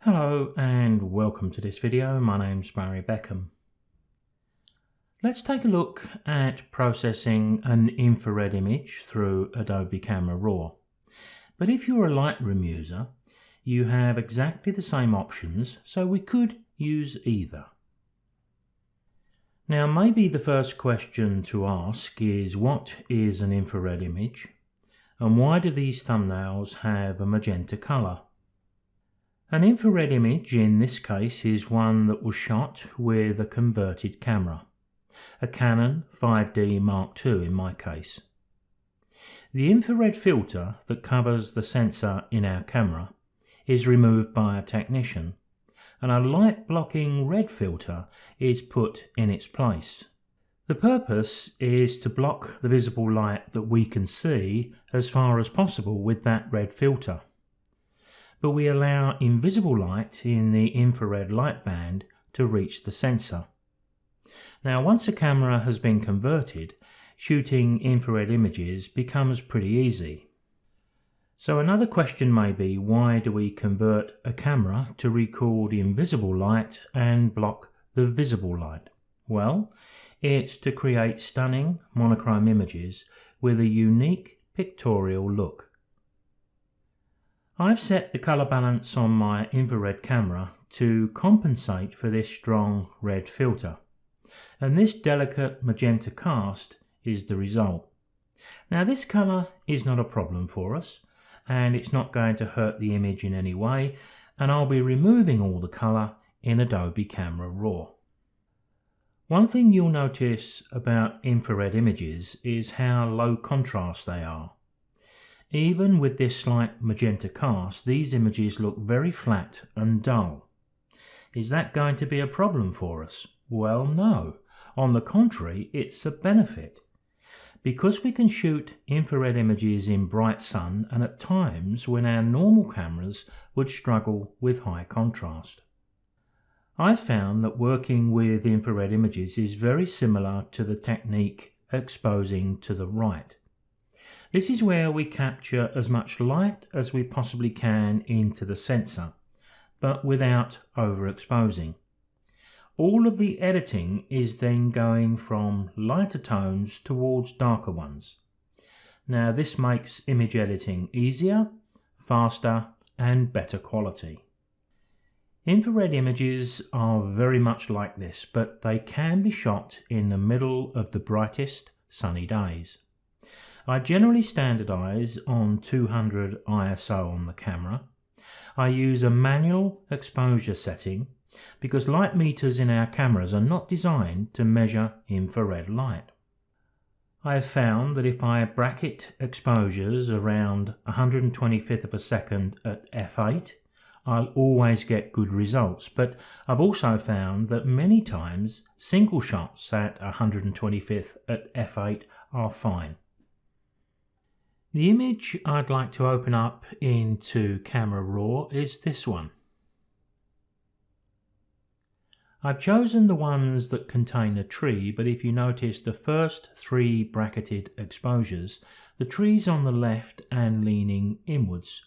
Hello and welcome to this video. My name's Beckham. Let's take a look at processing an infrared image through Adobe Camera Raw. But if you're a Lightroom user, you have exactly the same options, so we could use either. Now maybe the first question to ask is, what is an infrared image and why do these thumbnails have a magenta colour? An infrared image in this case is one that was shot with a converted camera, a Canon 5D Mark II in my case. The infrared filter that covers the sensor in our camera is removed by a technician, and a light blocking red filter is put in its place. The purpose is to block the visible light that we can see as far as possible with that red filter, but we allow invisible light in the infrared light band to reach the sensor. Now once a camera has been converted, shooting infrared images becomes pretty easy. So another question may be, why do we convert a camera to record invisible light and block the visible light? Well, it's to create stunning monochrome images with a unique pictorial look. I've set the colour balance on my infrared camera to compensate for this strong red filter, and this delicate magenta cast is the result. Now this colour is not a problem for us, and it's not going to hurt the image in any way, and I'll be removing all the colour in Adobe Camera Raw. One thing you'll notice about infrared images is how low contrast they are. Even with this slight magenta cast, these images look very flat and dull. Is that going to be a problem for us? Well, no. On the contrary, it's a benefit, because we can shoot infrared images in bright sun and at times when our normal cameras would struggle with high contrast. I've found that working with infrared images is very similar to the technique exposing to the right. This is where we capture as much light as we possibly can into the sensor, but without overexposing. All of the editing is then going from lighter tones towards darker ones. Now this makes image editing easier, faster, and better quality. Infrared images are very much like this, but they can be shot in the middle of the brightest sunny days. I generally standardize on 200 ISO on the camera. I use a manual exposure setting because light meters in our cameras are not designed to measure infrared light. I have found that if I bracket exposures around 125th of a second at f8, I'll always get good results, but I've also found that many times single shots at 125th at f8 are fine. The image I'd like to open up into Camera Raw is this one. I've chosen the ones that contain a tree, but if you notice the first three bracketed exposures, the tree's on the left and leaning inwards.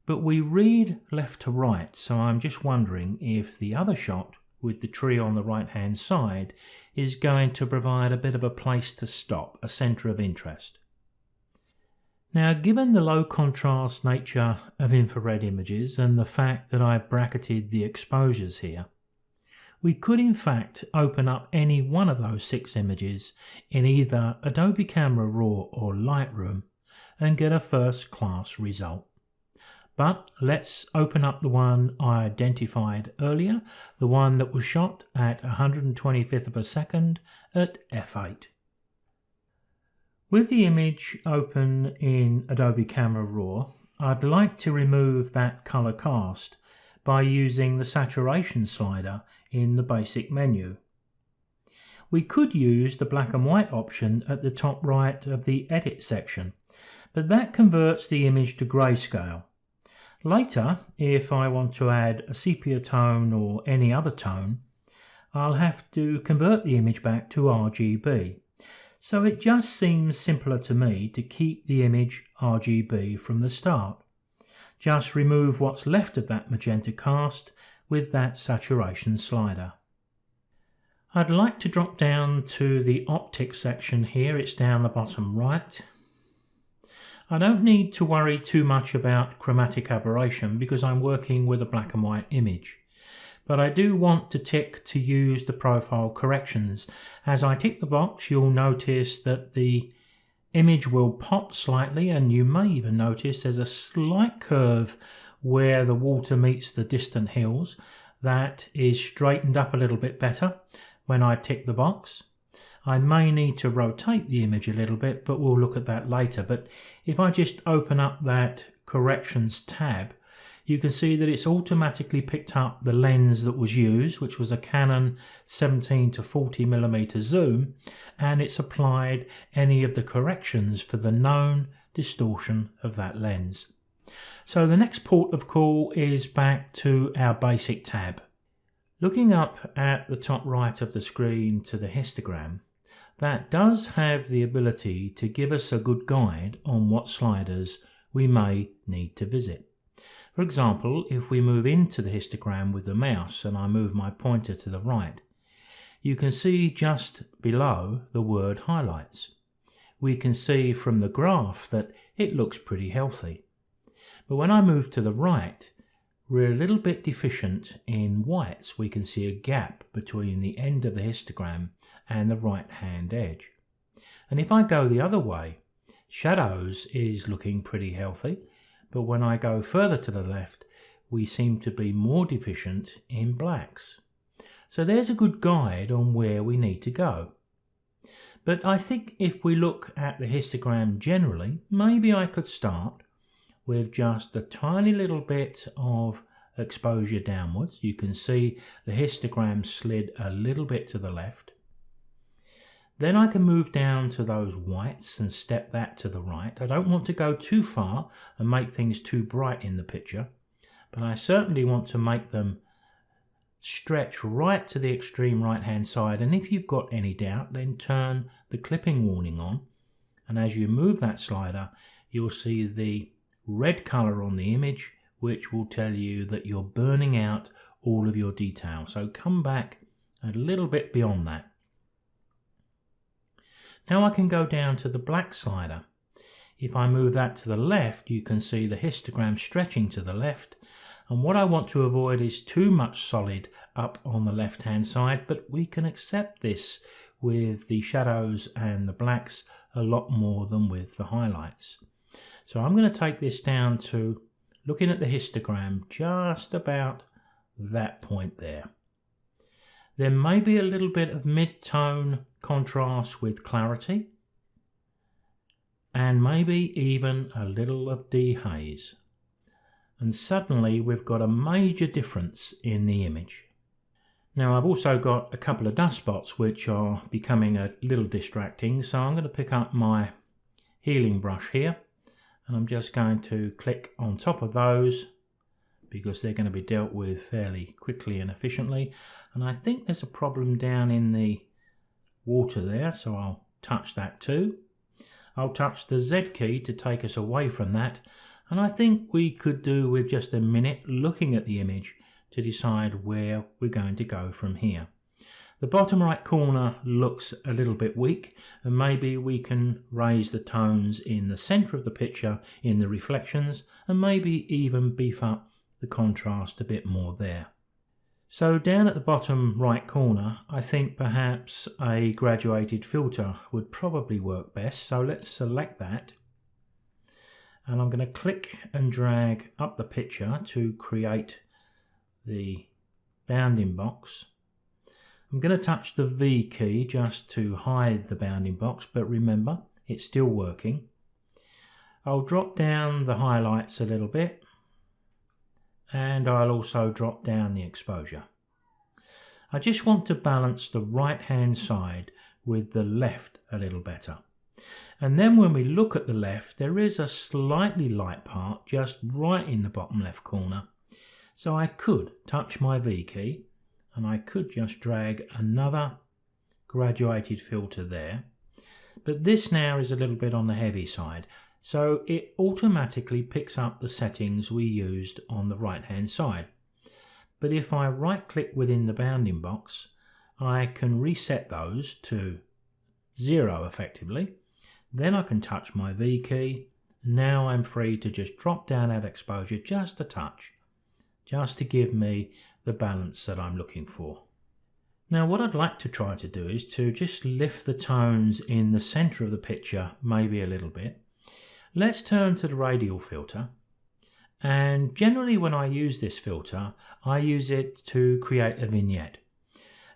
But we read left to right, so I'm just wondering if the other shot with the tree on the right hand side is going to provide a bit of a place to stop, a centre of interest. Now, given the low contrast nature of infrared images and the fact that I bracketed the exposures here, we could in fact open up any one of those 6 images in either Adobe Camera Raw or Lightroom and get a first-class result. But let's open up the one I identified earlier, the one that was shot at 125th of a second at f8. With the image open in Adobe Camera Raw, I'd like to remove that color cast by using the saturation slider in the basic menu. We could use the black and white option at the top right of the edit section, but that converts the image to grayscale. Later, if I want to add a sepia tone or any other tone, I'll have to convert the image back to RGB. So it just seems simpler to me to keep the image RGB from the start. just remove what's left of that magenta cast with that saturation slider. I'd like to drop down to the optics section here. It's down the bottom right. I don't need to worry too much about chromatic aberration because I'm working with a black and white image. But I do want to tick to use the profile corrections. As I tick the box, you'll notice that the image will pop slightly, and you may even notice there's a slight curve where the water meets the distant hills that is straightened up a little bit better when I tick the box. I may need to rotate the image a little bit, but we'll look at that later. But if I just open up that corrections tab, you can see that it's automatically picked up the lens that was used, which was a Canon 17 to 40mm zoom, and it's applied any of the corrections for the known distortion of that lens. So the next port of call is back to our basic tab. Looking up at the top right of the screen to the histogram, that does have the ability to give us a good guide on what sliders we may need to visit. For example, if we move into the histogram with the mouse and I move my pointer to the right, you can see just below the word highlights. We can see from the graph that it looks pretty healthy. But when I move to the right, we're a little bit deficient in whites. We can see a gap between the end of the histogram and the right hand edge. And if I go the other way, shadows is looking pretty healthy. But when I go further to the left, we seem to be more deficient in blacks. So there's a good guide on where we need to go. But I think if we look at the histogram generally, maybe I could start with just a tiny little bit of exposure downwards. You can see the histogram slid a little bit to the left. Then I can move down to those whites and step that to the right. I don't want to go too far and make things too bright in the picture, but I certainly want to make them stretch right to the extreme right hand side. And if you've got any doubt, then turn the clipping warning on. And as you move that slider, you'll see the red color on the image, which will tell you that you're burning out all of your detail. So come back a little bit beyond that. Now I can go down to the black slider. If I move that to the left, you can see the histogram stretching to the left. And what I want to avoid is too much solid up on the left hand side, but we can accept this with the shadows and the blacks a lot more than with the highlights. So I'm going to take this down to looking at the histogram just about that point there. There may be a little bit of mid-tone contrast with clarity, and maybe even a little of dehaze. And suddenly we've got a major difference in the image. Now I've also got a couple of dust spots which are becoming a little distracting, so I'm going to pick up my healing brush here, and I'm just going to click on top of those because they're going to be dealt with fairly quickly and efficiently. And I think there's a problem down in the water there, so I'll touch that too. I'll touch the Z key to take us away from that, and I think we could do with just a minute looking at the image to decide where we're going to go from here. The bottom right corner looks a little bit weak, and maybe we can raise the tones in the center of the picture in the reflections, and maybe even beef up the contrast a bit more there. So down at the bottom right corner, I think perhaps a graduated filter would probably work best. So let's select that. And I'm going to click and drag up the picture to create the bounding box. I'm going to touch the V key just to hide the bounding box, but remember, it's still working. I'll drop down the highlights a little bit, and I'll also drop down the exposure. I just want to balance the right hand side with the left a little better. And then when we look at the left, there is a slightly light part just right in the bottom left corner. So I could touch my V key and I could just drag another graduated filter there. But this now is a little bit on the heavy side. So it automatically picks up the settings we used on the right hand side. But if I right click within the bounding box, I can reset those to 0 effectively. Then I can touch my V key. Now I'm free to just drop down that exposure just a touch, just to give me the balance that I'm looking for. Now what I'd like to try to do is to just lift the tones in the center of the picture maybe a little bit. Let's turn to the radial filter, and generally when I use this filter I use it to create a vignette,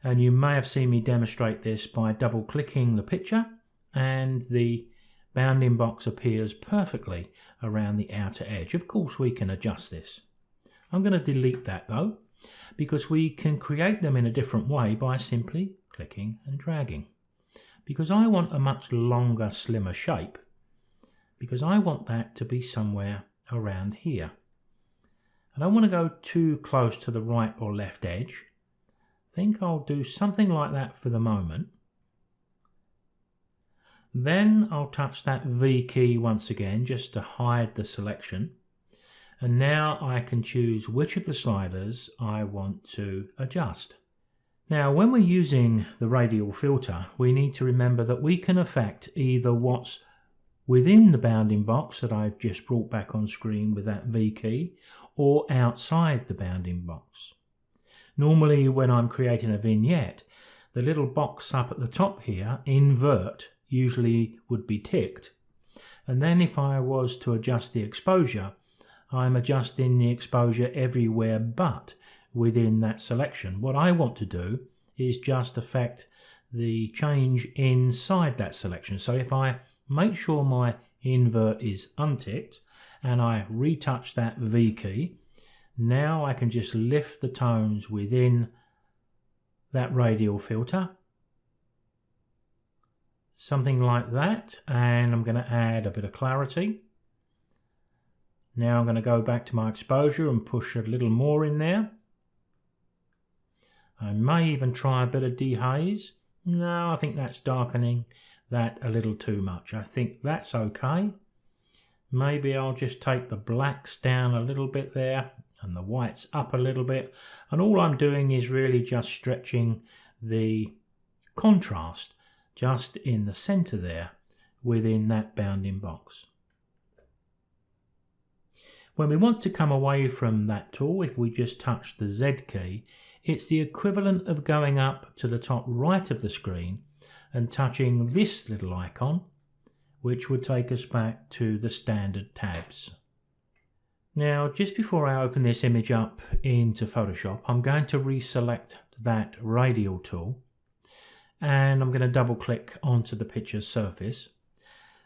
and you may have seen me demonstrate this by double clicking the picture and the bounding box appears perfectly around the outer edge. Of course we can adjust this. I'm going to delete that though, because we can create them in a different way by simply clicking and dragging. Because I want a much longer, slimmer shape, because I want that to be somewhere around here. I don't want to go too close to the right or left edge. I think I'll do something like that for the moment. Then I'll touch that V key once again just to hide the selection. And now I can choose which of the sliders I want to adjust. Now when we're using the radial filter, we need to remember that we can affect either what's within the bounding box that I've just brought back on screen with that V key, or outside the bounding box. Normally when I'm creating a vignette, the little box up at the top here, invert, usually would be ticked. And then if I was to adjust the exposure, I'm adjusting the exposure everywhere but within that selection. What I want to do is just affect the change inside that selection. So if I make sure my invert is unticked and I retouch that V key, now I can just lift the tones within that radial filter. Something like that, and I'm going to add a bit of clarity. Now I'm going to go back to my exposure and push a little more in there. I may even try a bit of dehaze. No, I think that's darkening that a little too much. I think that's okay. Maybe I'll just take the blacks down a little bit there and the whites up a little bit. And all I'm doing is really just stretching the contrast just in the center there within that bounding box. When we want to come away from that tool, if we just touch the Z key, it's the equivalent of going up to the top right of the screen and touching this little icon, which would take us back to the standard tabs. Now, just before I open this image up into Photoshop, I'm going to reselect that radial tool, and I'm going to double click onto the picture's surface.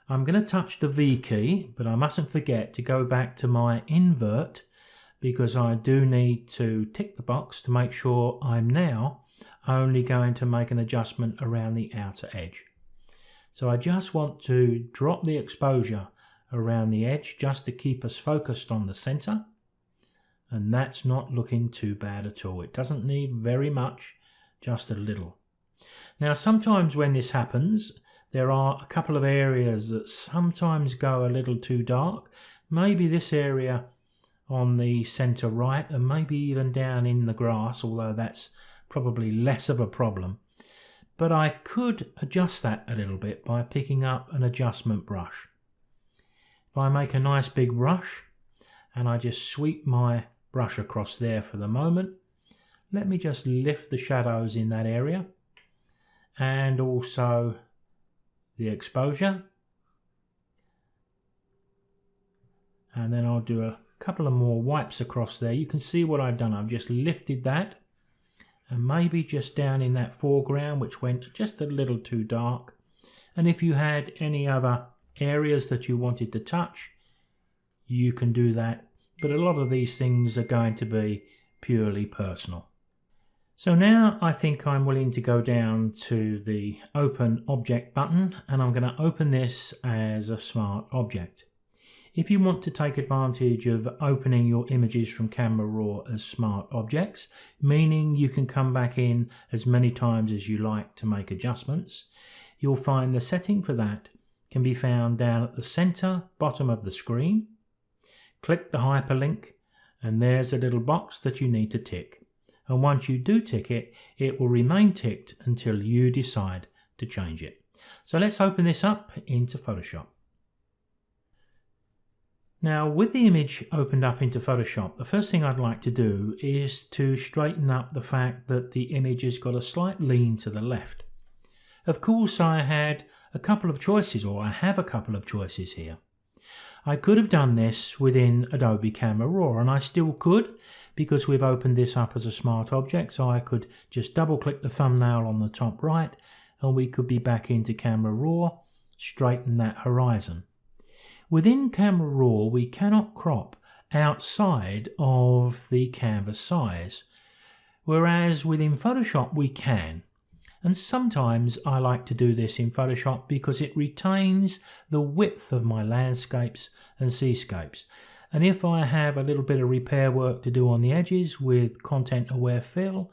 I'm going to touch the V key, but I mustn't forget to go back to my invert, because I do need to tick the box to make sure I'm now only going to make an adjustment around the outer edge. So I just want to drop the exposure around the edge just to keep us focused on the center, and that's not looking too bad at all. It doesn't need very much, just a little. Now sometimes when this happens, there are a couple of areas that sometimes go a little too dark. Maybe this area on the center right, and maybe even down in the grass, although that's probably less of a problem. But I could adjust that a little bit by picking up an adjustment brush. If I make a nice big brush and I just sweep my brush across there for the moment, let me just lift the shadows in that area and also the exposure. And then I'll do a couple of more wipes across there. You can see what I've done. I've just lifted that, and maybe just down in that foreground, which went just a little too dark. And if you had any other areas that you wanted to touch, you can do that. But a lot of these things are going to be purely personal. So now I think I'm willing to go down to the Open Object button, and I'm going to open this as a smart object. If you want to take advantage of opening your images from Camera Raw as smart objects, meaning you can come back in as many times as you like to make adjustments, you'll find the setting for that can be found down at the center bottom of the screen. Click the hyperlink and there's a little box that you need to tick. And once you do tick it, it will remain ticked until you decide to change it. So let's open this up into Photoshop. Now, with the image opened up into Photoshop, the first thing I'd like to do is to straighten up the fact that the image has got a slight lean to the left. Of course, I had a couple of choices, or I have a couple of choices here. I could have done this within Adobe Camera Raw, and I still could, because we've opened this up as a smart object, so I could just double click the thumbnail on the top right, and we could be back into Camera Raw, straighten that horizon. Within Camera Raw, we cannot crop outside of the canvas size, whereas within Photoshop we can. And sometimes I like to do this in Photoshop because it retains the width of my landscapes and seascapes. And if I have a little bit of repair work to do on the edges with content-aware fill,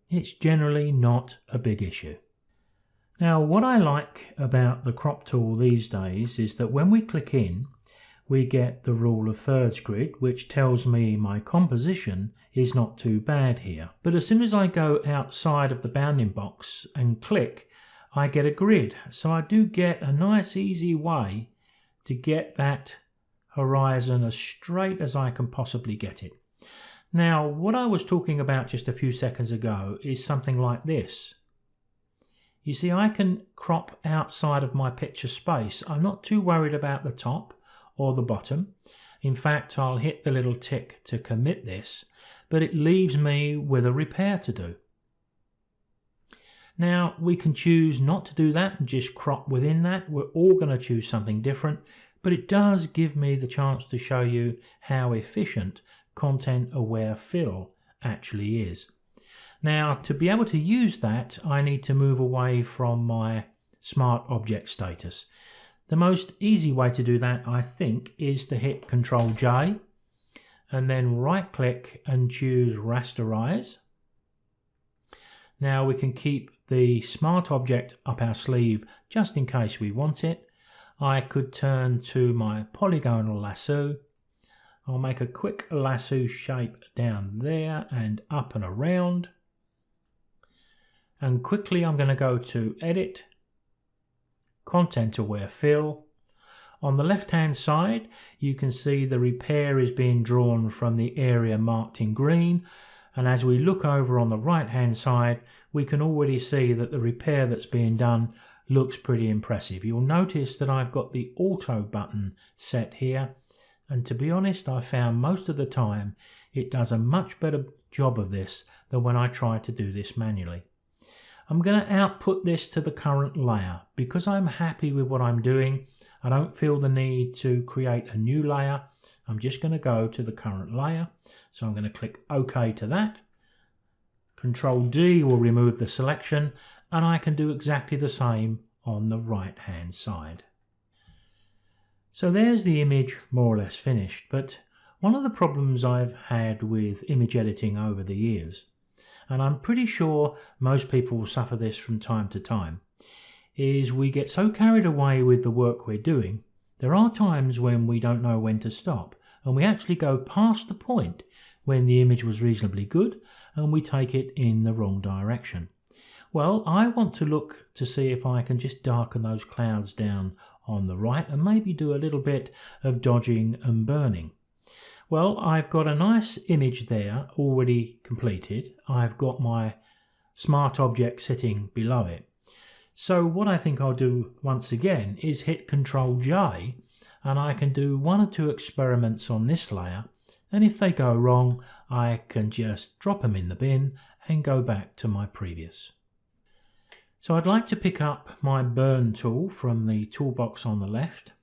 it's generally not a big issue. Now, what I like about the crop tool these days is that when we click in, we get the rule of thirds grid, which tells me my composition is not too bad here. But as soon as I go outside of the bounding box and click, I get a grid. So I do get a nice easy way to get that horizon as straight as I can possibly get it. Now, what I was talking about just a few seconds ago is something like this. You see, I can crop outside of my picture space. I'm not too worried about the top or the bottom. In fact, I'll hit the little tick to commit this, but it leaves me with a repair to do. Now, we can choose not to do that and just crop within that. We're all going to choose something different, but it does give me the chance to show you how efficient content-aware fill actually is. Now, to be able to use that, I need to move away from my smart object status. The most easy way to do that, I think, is to hit Ctrl J and then right click and choose Rasterize. Now we can keep the smart object up our sleeve just in case we want it. I could turn to my polygonal lasso. I'll make a quick lasso shape down there and up and around. And quickly I'm going to go to Edit, Content Aware Fill. On the left hand side you can see the repair is being drawn from the area marked in green, and as we look over on the right hand side we can already see that the repair that's being done looks pretty impressive. You'll notice that I've got the auto button set here, and to be honest, I found most of the time it does a much better job of this than when I try to do this manually. I'm going to output this to the current layer. Because I'm happy with what I'm doing, I don't feel the need to create a new layer. I'm just going to go to the current layer. So I'm going to click OK to that. Ctrl D will remove the selection, and I can do exactly the same on the right hand side. So there's the image more or less finished, but one of the problems I've had with image editing over the years, and I'm pretty sure most people will suffer this from time to time, is we get so carried away with the work we're doing, there are times when we don't know when to stop, and we actually go past the point when the image was reasonably good, and we take it in the wrong direction. Well, I want to look to see if I can just darken those clouds down on the right and maybe do a little bit of dodging and burning. Well, I've got a nice image there already completed. I've got my smart object sitting below it. So what I think I'll do once again is hit Ctrl J, and I can do one or two experiments on this layer, and if they go wrong I can just drop them in the bin and go back to my previous. So I'd like to pick up my burn tool from the toolbox on the left.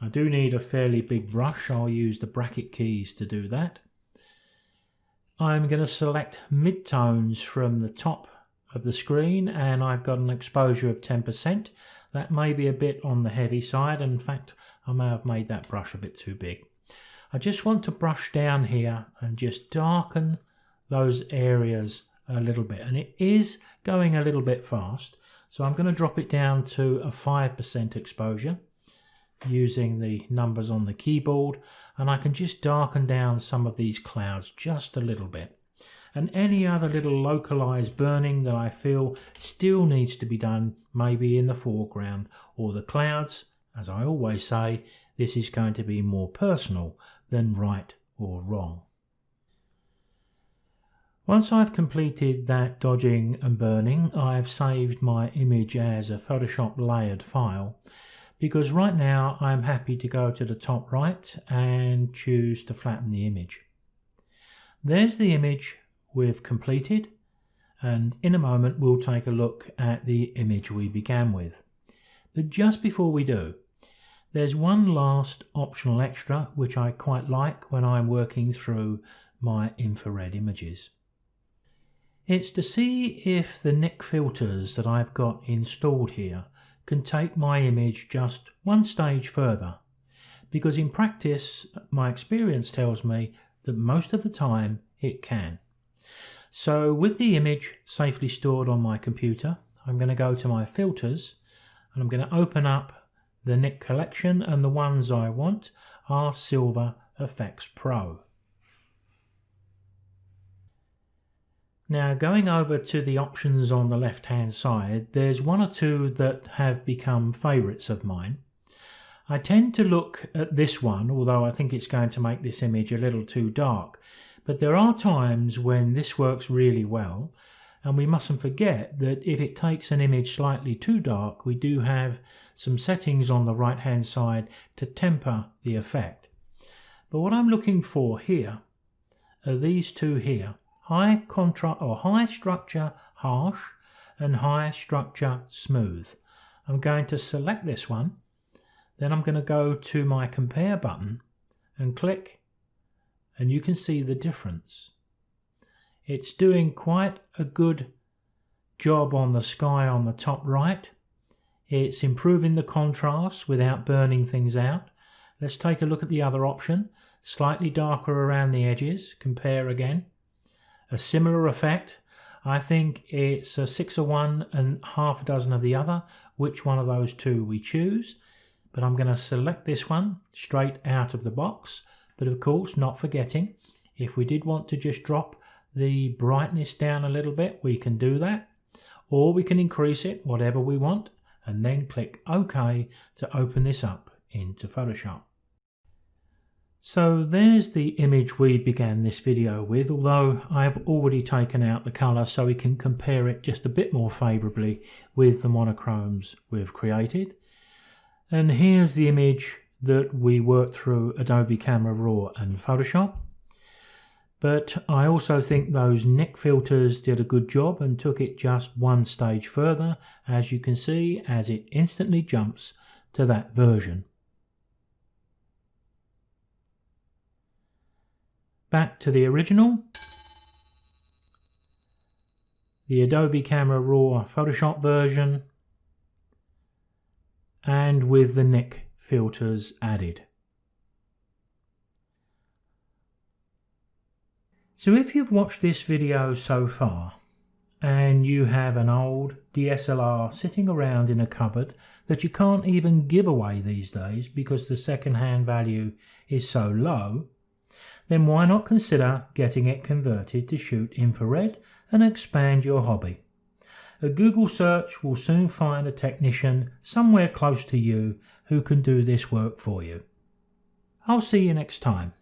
I do need a fairly big brush. I'll use the bracket keys to do that. I'm going to select midtones from the top of the screen, and I've got an exposure of 10%. That may be a bit on the heavy side. In fact, I may have made that brush a bit too big. I just want to brush down here and just darken those areas a little bit, and it is going a little bit fast, So I'm going to drop it down to a 5% exposure using the numbers on the keyboard, and I can just darken down some of these clouds just a little bit. And any other little localized burning that I feel still needs to be done, maybe in the foreground or the clouds. As I always say, this is going to be more personal than right or wrong. Once I've completed that dodging and burning, I've saved my image as a Photoshop layered file, because right now I'm happy to go to the top right and choose to flatten the image. There's the image we've completed, and in a moment we'll take a look at the image we began with. But just before we do, there's one last optional extra which I quite like when I'm working through my infrared images. It's to see if the NIC filters that I've got installed here can take my image just one stage further, because in practice my experience tells me that most of the time it can. So with the image safely stored on my computer, I'm going to go to my filters and I'm going to open up the NIC collection, and the ones I want are Silver Effects Pro. Now, going over to the options on the left hand side, there's one or two that have become favourites of mine. I tend to look at this one, although I think it's going to make this image a little too dark, but there are times when this works really well, and we mustn't forget that if it takes an image slightly too dark, we do have some settings on the right hand side to temper the effect. But what I'm looking for here are these two here: high contrast or high structure harsh and high structure smooth. I'm going to select this one, then I'm going to go to my compare button and click, and you can see the difference. It's doing quite a good job on the sky on the top right. It's improving the contrast without burning things out. Let's take a look at the other option. Slightly darker around the edges. Compare again. A similar effect. I think it's a 6 of one and half a dozen of the other, which one of those two we choose. But I'm going to select this one straight out of the box. But of course, not forgetting, if we did want to just drop the brightness down a little bit, we can do that. Or we can increase it, whatever we want, and then click OK to open this up into Photoshop. So there's the image we began this video with, although I've already taken out the colour so we can compare it just a bit more favourably with the monochromes we've created. And here's the image that we worked through Adobe Camera Raw and Photoshop. But I also think those NIC filters did a good job and took it just one stage further, as you can see, as it instantly jumps to that version. Back to the original, the Adobe Camera Raw Photoshop version, and with the NIC filters added. So if you've watched this video so far and you have an old DSLR sitting around in a cupboard that you can't even give away these days because the second-hand value is so low, then why not consider getting it converted to shoot infrared and expand your hobby? A Google search will soon find a technician somewhere close to you who can do this work for you. I'll see you next time.